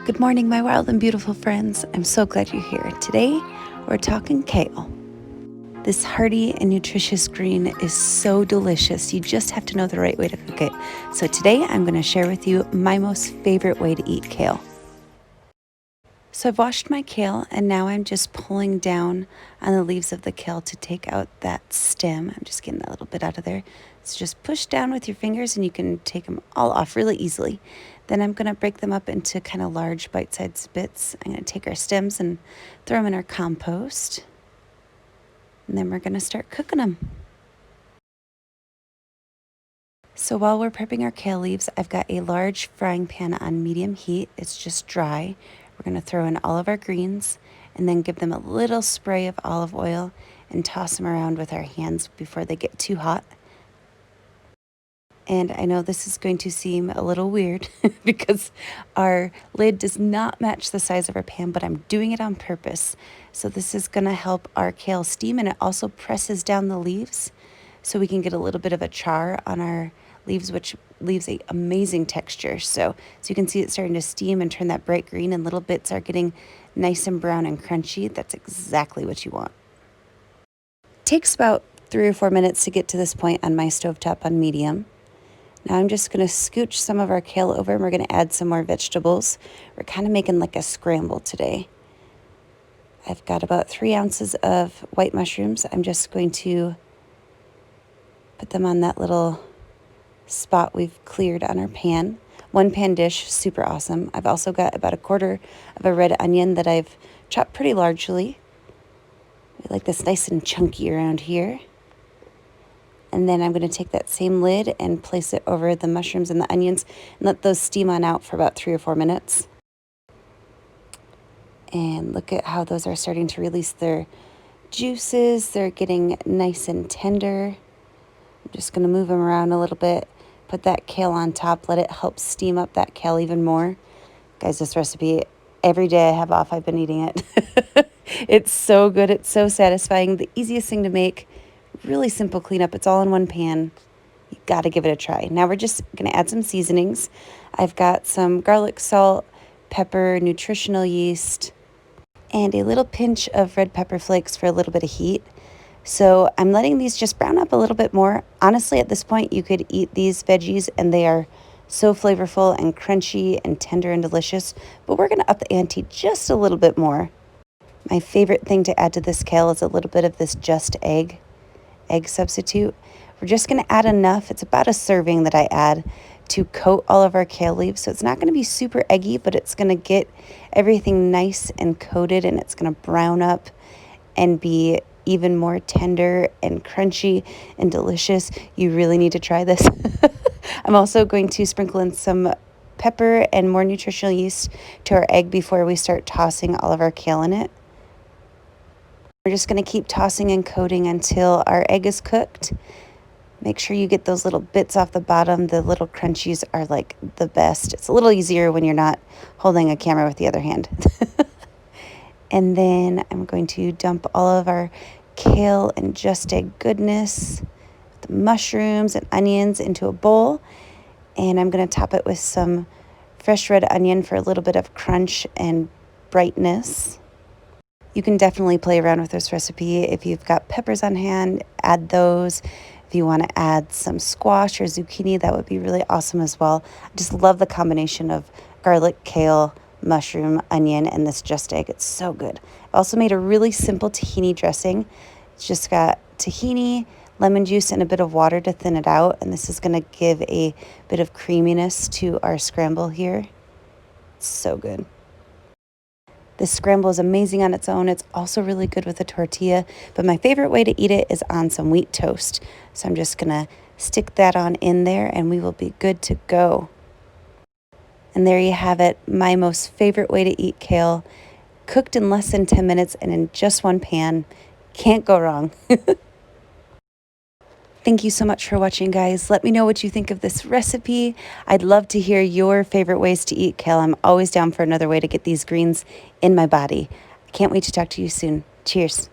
Good morning, my wild and beautiful friends. I'm so glad you're here. Today, we're talking kale. This hearty and nutritious green is so delicious. You just have to know the right way to cook it. So today, I'm going to share with you my most favorite way to eat kale. So I've washed my kale and now I'm just pulling down on the leaves of the kale to take out that stem. I'm just getting that little bit out of there. So just push down with your fingers and you can take them all off really easily. Then I'm going to break them up into kind of large bite-sized bits. I'm going to take our stems and throw them in our compost. And then we're going to start cooking them. So while we're prepping our kale leaves, I've got a large frying pan on medium heat. It's just dry. We're going to throw in all of our greens and then give them a little spray of olive oil and toss them around with our hands before they get too hot. And I know this is going to seem a little weird because our lid does not match the size of our pan, but I'm doing it on purpose. So this is going to help our kale steam, and it also presses down the leaves so we can get a little bit of a char on our leaves, which leaves an amazing texture. So you can see it's starting to steam and turn that bright green, and little bits are getting nice and brown and crunchy. That's exactly what you want. It takes about 3 or 4 minutes to get to this point on my stovetop on medium. Now I'm just going to scooch some of our kale over and we're going to add some more vegetables. We're kind of making like a scramble today. I've got about 3 ounces of white mushrooms. I'm just going to put them on that little spot we've cleared on our pan. 1 pan dish, super awesome. I've also got about 1/4 of a red onion that I've chopped pretty largely. We like this nice and chunky around here. And then I'm going to take that same lid and place it over the mushrooms and the onions and let those steam on out for about 3 or 4 minutes. And look at how those are starting to release their juices. They're getting nice and tender. I'm just going to move them around a little bit. Put that kale on top. Let it help steam up that kale even more. Guys, this recipe, every day I have off, I've been eating it. It's so good. It's so satisfying. The easiest thing to make. Really simple cleanup. It's all in 1 pan. You got to give it a try. Now we're just going to add some seasonings. I've got some garlic salt, pepper, nutritional yeast, and a little pinch of red pepper flakes for a little bit of heat. So I'm letting these just brown up a little bit more. Honestly, at this point, you could eat these veggies and they are so flavorful and crunchy and tender and delicious. But we're going to up the ante just a little bit more. My favorite thing to add to this kale is a little bit of this just egg substitute. We're just going to add enough. It's about a serving that I add to coat all of our kale leaves. So it's not going to be super eggy, but it's going to get everything nice and coated, and it's going to brown up and be even more tender and crunchy and delicious. You really need to try this. I'm also going to sprinkle in some pepper and more nutritional yeast to our egg before we start tossing all of our kale in it. We're just going to keep tossing and coating until our egg is cooked. Make sure you get those little bits off the bottom. The little crunchies are like the best. It's a little easier when you're not holding a camera with the other hand. And then I'm going to dump all of our kale and just egg goodness, the mushrooms and onions into a bowl. And I'm going to top it with some fresh red onion for a little bit of crunch and brightness. You can definitely play around with this recipe. If you've got peppers on hand, add those. If you want to add some squash or zucchini, that would be really awesome as well. I just love the combination of garlic, kale, mushroom, onion, and this just egg. It's so good. I've also made a really simple tahini dressing. It's just got tahini, lemon juice, and a bit of water to thin it out. And this is going to give a bit of creaminess to our scramble here. It's so good. This scramble is amazing on its own. It's also really good with a tortilla, but my favorite way to eat it is on some wheat toast. So I'm just gonna stick that on in there and we will be good to go. And there you have it, my most favorite way to eat kale, cooked in less than 10 minutes and in just 1 pan. Can't go wrong. Thank you so much for watching, guys. Let me know what you think of this recipe. I'd love to hear your favorite ways to eat kale. I'm always down for another way to get these greens in my body. I can't wait to talk to you soon. Cheers.